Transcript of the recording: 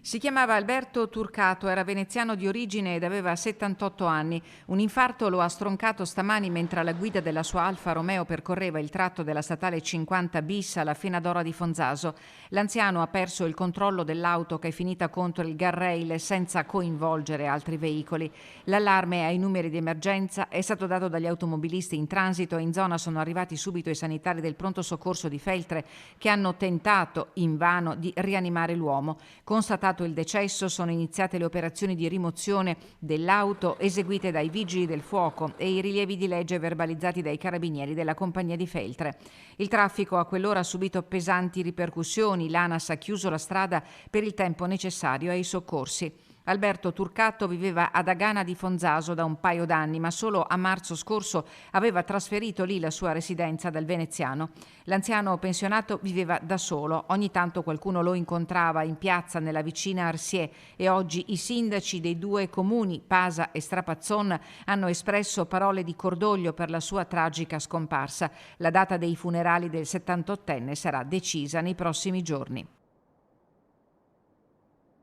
Si chiamava Alberto Turcato, era veneziano di origine ed aveva 78 anni. Un infarto lo ha stroncato stamani mentre alla guida della sua Alfa Romeo percorreva il tratto della statale 50 bis alla Finadora di Fonzaso. L'anziano ha perso il controllo dell'auto che è finita contro il guardrail senza coinvolgere altri veicoli. L'allarme ai numeri di emergenza è stato dato dagli automobilisti in transito e in zona sono arrivati subito i sanitari del pronto soccorso di Feltre che hanno tentato invano di rianimare l'uomo. Constatato il decesso, sono iniziate le operazioni di rimozione dell'auto eseguite dai vigili del fuoco e i rilievi di legge verbalizzati dai carabinieri della compagnia di Feltre. Il traffico a quell'ora ha subito pesanti ripercussioni. L'ANAS ha chiuso la strada per il tempo necessario ai soccorsi. Alberto Turcato viveva ad Agana di Fonzaso da un paio d'anni, ma solo a marzo scorso aveva trasferito lì la sua residenza dal veneziano. L'anziano pensionato viveva da solo, ogni tanto qualcuno lo incontrava in piazza nella vicina Arsier e oggi i sindaci dei due comuni, Pasa e Strapazzon, hanno espresso parole di cordoglio per la sua tragica scomparsa. La data dei funerali del 78enne sarà decisa nei prossimi giorni.